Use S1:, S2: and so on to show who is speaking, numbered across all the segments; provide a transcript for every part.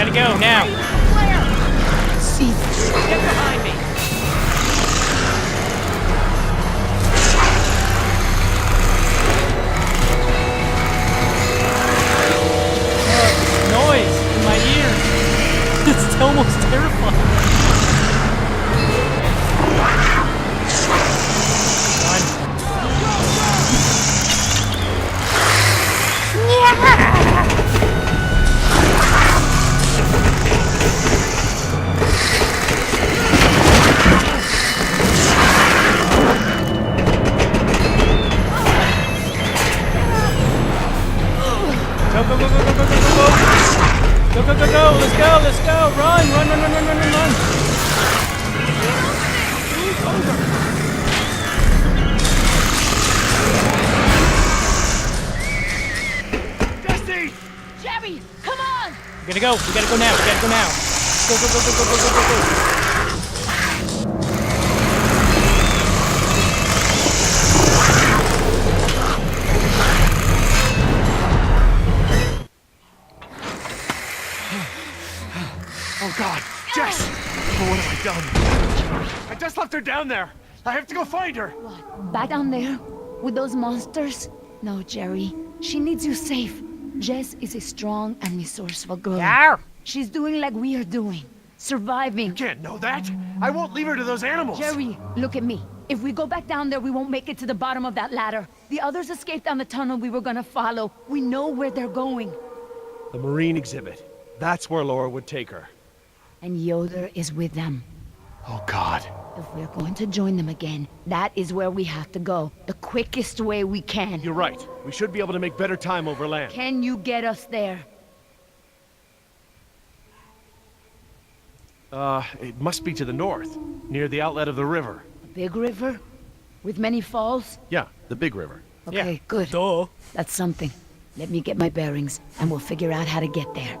S1: gotta go now.
S2: See.
S1: Get behind me. Noise in my ears. It's almost terrifying. Go, let's go, run, run.
S3: Jesse!
S2: Jerry, come on!
S1: We gotta go now, Go.
S3: Oh God, Jess! Oh, what have I done? I just left her down there. I have to go find her.
S2: What? Back down there? With those monsters? No, Jerry. She needs you safe. Jess is a strong and resourceful girl.
S1: Yeah.
S2: She's doing like we are doing. Surviving.
S3: You can't know that. I won't leave her to those animals.
S2: Jerry, look at me. If we go back down there, we won't make it to the bottom of that ladder. The others escaped down the tunnel we were gonna follow. We know where they're going.
S3: The marine exhibit. That's where Laura would take her.
S2: And Yoder is with them.
S3: Oh God.
S2: If we're going to join them again, that is where we have to go. The quickest way we can.
S3: You're right. We should be able to make better time over land.
S2: Can you get us there?
S3: It must be to the north, near the outlet of the river.
S2: A big river? With many falls?
S3: Yeah, the big river.
S2: Okay, good.
S1: Duh.
S2: That's something. Let me get my bearings, and we'll figure out how to get there.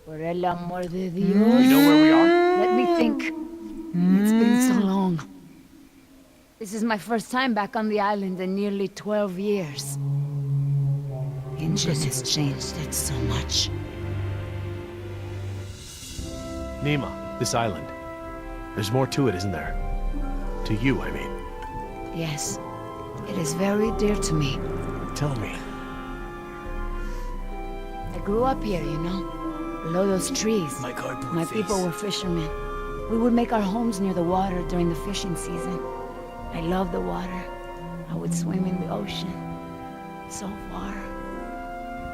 S2: Por el amor de Dios.
S3: You know where we are?
S2: Let me think. It's been so long. This is my first time back on the island in nearly 12 years. Injun has changed it so much.
S3: Nima, this island. There's more to it, isn't there? To you, I mean.
S2: Yes, it is very dear to me.
S3: Tell me.
S2: I grew up here, you know. Below those trees. My people were fishermen. We would make our homes near the water during the fishing season. I loved the water. I would swim in the ocean. So far.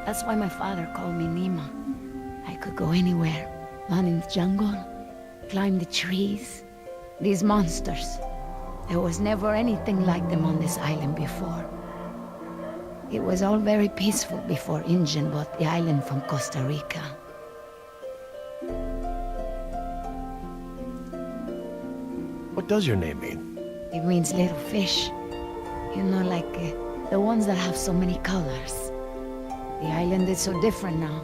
S2: That's why my father called me Nima. I could go anywhere. Run in the jungle. Climb the trees. These monsters. There was never anything like them on this island before. It was all very peaceful before Injun bought the island from Costa Rica.
S3: What does your name mean?
S2: It means little fish. You know, like the ones that have so many colors. The island is so different now.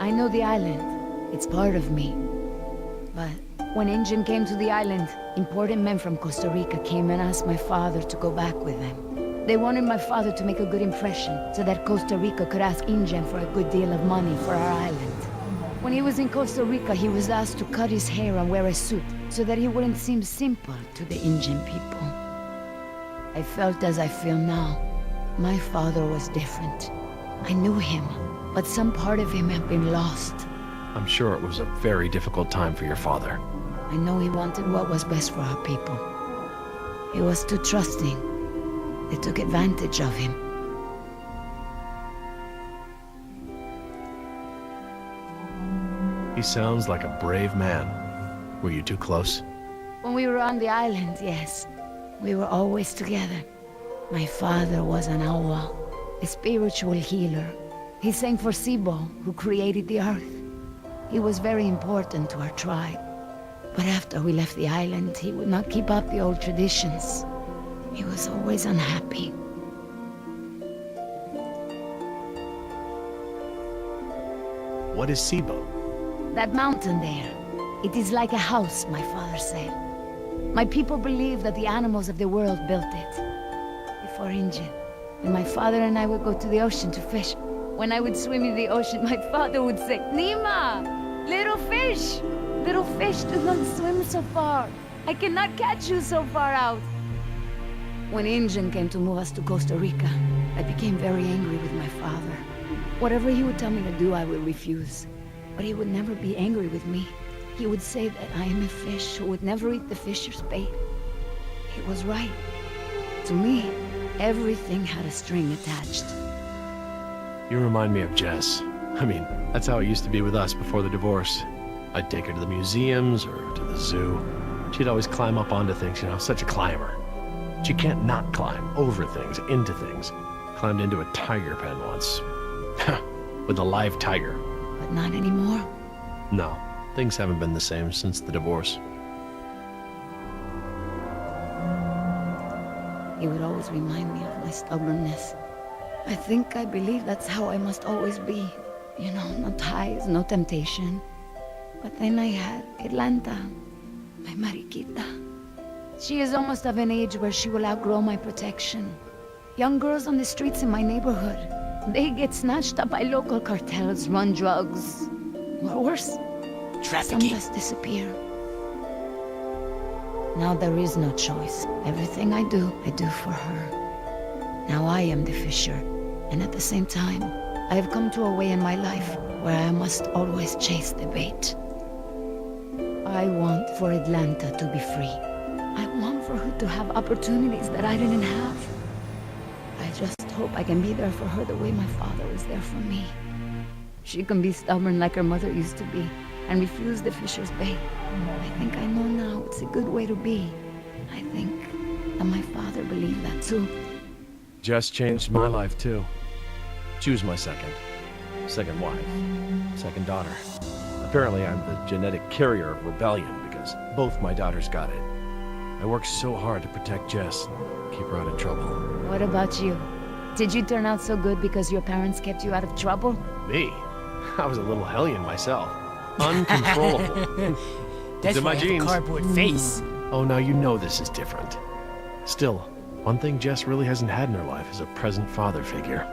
S2: I know the island. It's part of me. But when Injun came to the island, important men from Costa Rica came and asked my father to go back with them. They wanted my father to make a good impression so that Costa Rica could ask Injun for a good deal of money for our island. When he was in Costa Rica, he was asked to cut his hair and wear a suit so that he wouldn't seem simple to the Injun people. I felt as I feel now. My father was different. I knew him, but some part of him had been lost.
S3: I'm sure it was a very difficult time for your father.
S2: I know he wanted what was best for our people. He was too trusting. They took advantage of him.
S3: He sounds like a brave man. Were you too close?
S2: When we were on the island, yes. We were always together. My father was an awa, a spiritual healer. He sang for Sibo, who created the earth. He was very important to our tribe. But after we left the island, he would not keep up the old traditions. He was always unhappy.
S3: What is Sibo?
S2: That mountain there. It is like a house, my father said. My people believe that the animals of the world built it. Before Injun. And my father and I would go to the ocean to fish. When I would swim in the ocean, my father would say, Nima, little fish do not swim so far. I cannot catch you so far out. When Injun came to move us to Costa Rica, I became very angry with my father. Whatever he would tell me to do, I would refuse. But he would never be angry with me. He would say that I am a fish who would never eat the fisher's bait. He was right. To me, everything had a string attached.
S1: You remind me of Jess. I mean, that's how it used to be with us before the divorce. I'd take her to the museums or to the zoo. She'd always climb up onto things, you know, such a climber. She can't not climb over things, into things. Climbed into a tiger pen once. With a live tiger.
S2: But not anymore.
S1: No, things haven't been the same since the divorce.
S2: He would always remind me of my stubbornness. I believe that's how I must always be. You know, no ties, no temptation. But then I had Atlanta, my Mariquita. She is almost of an age where she will outgrow my protection. Young girls on the streets in my neighborhood, they get snatched up by local cartels, run drugs. Or worse, some just disappear. Now there is no choice. Everything I do for her. Now I am the fisher, and at the same time, I have come to a way in my life where I must always chase the bait. I want for Atlanta to be free. I want for her to have opportunities that I didn't have. I just hope I can be there for her the way my father was there for me. She can be stubborn like her mother used to be, and refuse the fisher's bait. I think I know now it's a good way to be. I think that my father believed that too.
S1: Jess changed my life too. She was my second wife, second daughter. Apparently I'm the genetic carrier of rebellion because both my daughters got it. I worked so hard to protect Jess and keep her out of trouble.
S2: What about you? Did you turn out so good because your parents kept you out of trouble?
S1: Me? I was a little hellion myself. Uncontrollable.
S4: That's
S1: in my
S4: why I have a
S1: genes.
S4: cardboard face.
S1: Oh, now you know this is different. Still, one thing Jess really hasn't had in her life is a present father figure.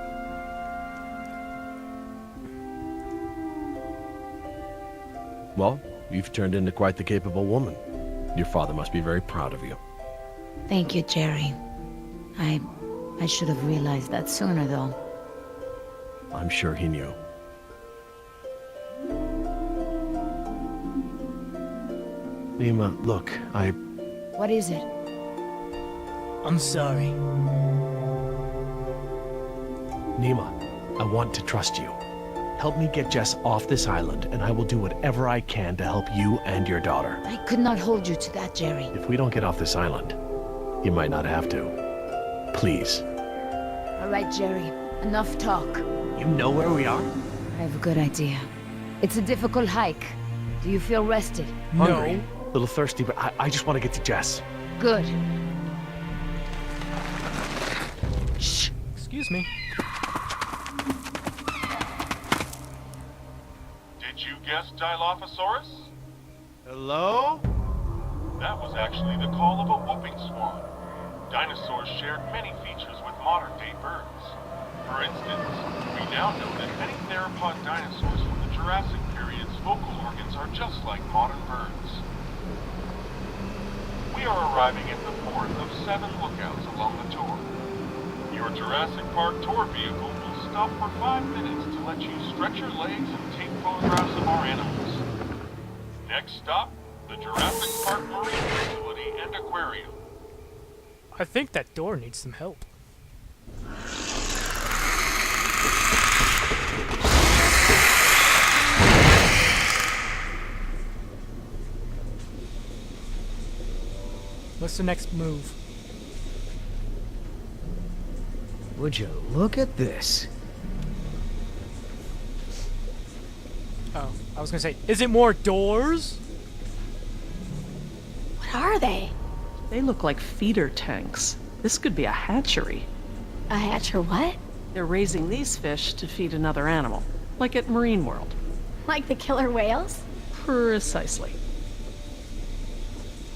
S1: Well, you've turned into quite the capable woman. Your father must be very proud of you.
S2: Thank you, Jerry. I should have realized that sooner, though.
S1: I'm sure he knew. Nima, look,
S2: What is it?
S4: I'm sorry.
S1: Nima, I want to trust you. Help me get Jess off this island, and I will do whatever I can to help you and your daughter.
S2: I could not hold you to that, Jerry.
S1: If we don't get off this island, you might not have to. Please.
S2: All right, Jerry. Enough talk.
S1: You know where we are?
S2: I have a good idea. It's a difficult hike. Do you feel rested?
S1: Hungry, a little thirsty, but I just want to get to Jess.
S2: Good.
S1: Shh.
S4: Excuse me.
S5: Did you guess Dilophosaurus?
S1: Hello?
S5: That was actually the call of a whooping swan. Dinosaurs shared many features with modern-day birds. For instance, we now know that many theropod dinosaurs from the Jurassic period's vocal organs are just like modern birds. We are arriving at the fourth of 7 lookouts along the tour. Your Jurassic Park tour vehicle will stop for 5 minutes to let you stretch your legs and take photographs of our animals. Next stop, the Jurassic Park Marine Facility and Aquarium.
S4: I think that door needs some help. What's the next move?
S6: Would you look at this?
S4: Oh, I was gonna say, is it more doors?
S7: What are they?
S8: They look like feeder tanks. This could be a hatchery.
S7: A hatcher what?
S8: They're raising these fish to feed another animal, like at Marine World.
S7: Like the killer whales?
S8: Precisely.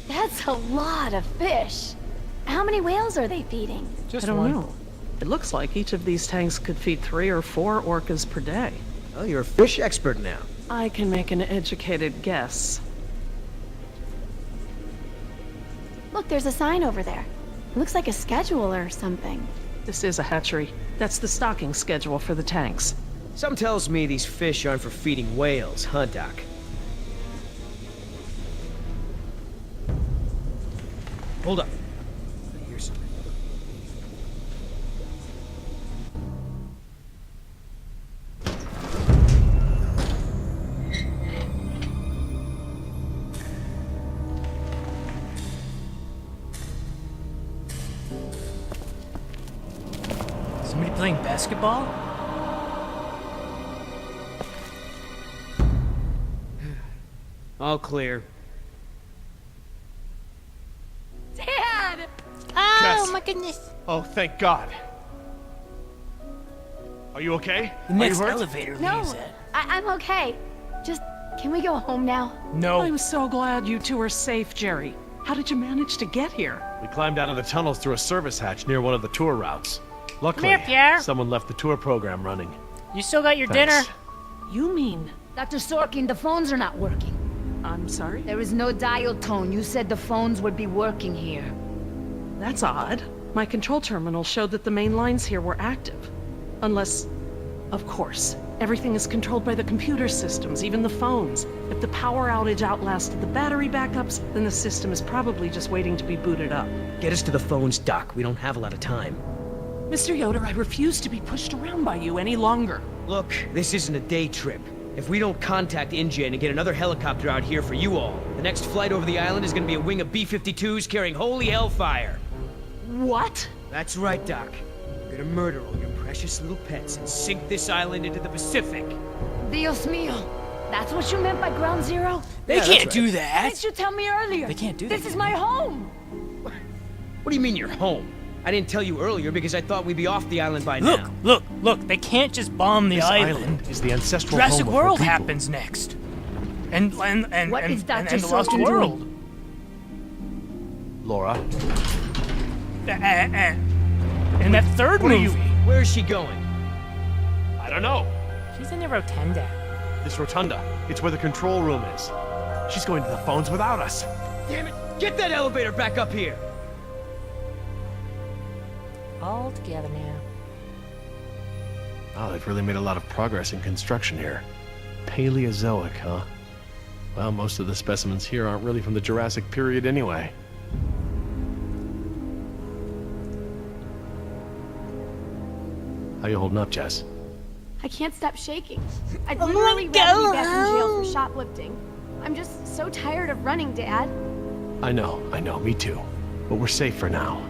S7: That's a lot of fish. How many whales are they feeding?
S4: Just
S8: I don't
S4: one.
S8: know. It looks like each of these tanks could feed 3 or 4 orcas per day.
S6: Oh, you're a fish expert now.
S8: I can make an educated guess.
S7: Look, there's a sign over there. It looks like a schedule or something.
S8: This is a hatchery. That's the stocking schedule for the tanks.
S6: Some tells me these fish aren't for feeding whales, huh, Doc? Hold up. Here's something.
S4: Somebody playing basketball?
S6: All clear.
S7: Dad!
S3: Jess.
S7: Oh my goodness.
S3: Oh, thank God. Are you okay?
S4: The
S3: Are
S4: next
S3: you hurt?
S4: elevator
S7: No,
S4: leaves at.
S7: I'm okay. Just, can we go home now?
S4: No.
S8: I'm so glad you two are safe, Jerry. How did you manage to get here?
S1: We climbed out of the tunnels through a service hatch near one of the tour routes. Luckily,
S4: here, Pierre.
S1: someone left the tour program running.
S4: You still got your
S1: Thanks.
S4: dinner?
S8: You mean...
S2: Dr. Sorkin, the phones are not working.
S8: I'm sorry?
S2: There is no dial tone. You said the phones would be working here.
S8: That's odd. My control terminal showed that the main lines here were active. Unless... Of course. Everything is controlled by the computer systems, even the phones. If the power outage outlasted the battery backups, then the system is probably just waiting to be booted up.
S6: Get us to the phones, Doc. We don't have a lot of time.
S8: Mr. Yoder, I refuse to be pushed around by you any longer.
S6: Look, this isn't a day trip. If we don't contact InGen and get another helicopter out here for you all, the next flight over the island is gonna be a wing of B-52s carrying holy hellfire.
S8: What?
S6: That's right, Doc. We're gonna murder all your precious little pets and sink this island into the Pacific.
S2: Dios mío. That's what you meant by ground zero?
S4: They
S6: Yeah,
S4: can't
S6: that's
S4: do
S2: Why
S4: that.
S2: didn't you tell me earlier?
S4: They can't do
S2: This
S4: that.
S2: is my home.
S6: What do you mean you're home? I didn't tell you earlier because I thought we'd be off the island by
S4: Look,
S6: now.
S4: look. They can't just bomb the
S1: This
S4: island.
S1: is the ancestral
S4: Jurassic
S1: home of our
S4: World
S1: people.
S4: happens next. And
S2: What is Dr.
S4: the Lost
S2: Sorkin
S4: World.
S2: doing?
S1: Laura,
S4: And that third
S6: What are
S4: movie.
S6: you? Where is she going?
S1: I don't know.
S4: She's in the rotunda.
S1: This rotunda, it's where the control room is. She's going to the phones without us.
S6: Damn it! Get that elevator back up here!
S4: All together now.
S1: Oh, they've really made a lot of progress in construction here. Paleozoic, huh? Well, most of the specimens here aren't really from the Jurassic period anyway. How you holding up, Jess?
S7: I can't stop shaking. I'd literally rather be back in jail for shoplifting. I'm just so tired of running, Dad.
S1: I know, me too. But we're safe for now.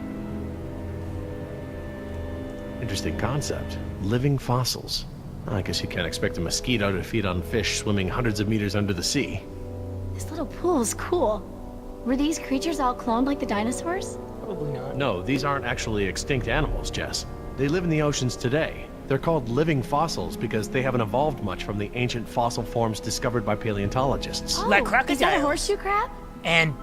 S1: Interesting concept. Living fossils. I guess you can't expect a mosquito to feed on fish swimming hundreds of meters under the sea.
S7: This little pool is cool. Were these creatures all cloned like the dinosaurs?
S4: Probably not.
S1: No, these aren't actually extinct animals, Jess. They live in the oceans today. They're called living fossils because they haven't evolved much from the ancient fossil forms discovered by paleontologists.
S4: Like
S7: Oh, is that a
S4: crocodiles.
S7: horseshoe crab?
S4: And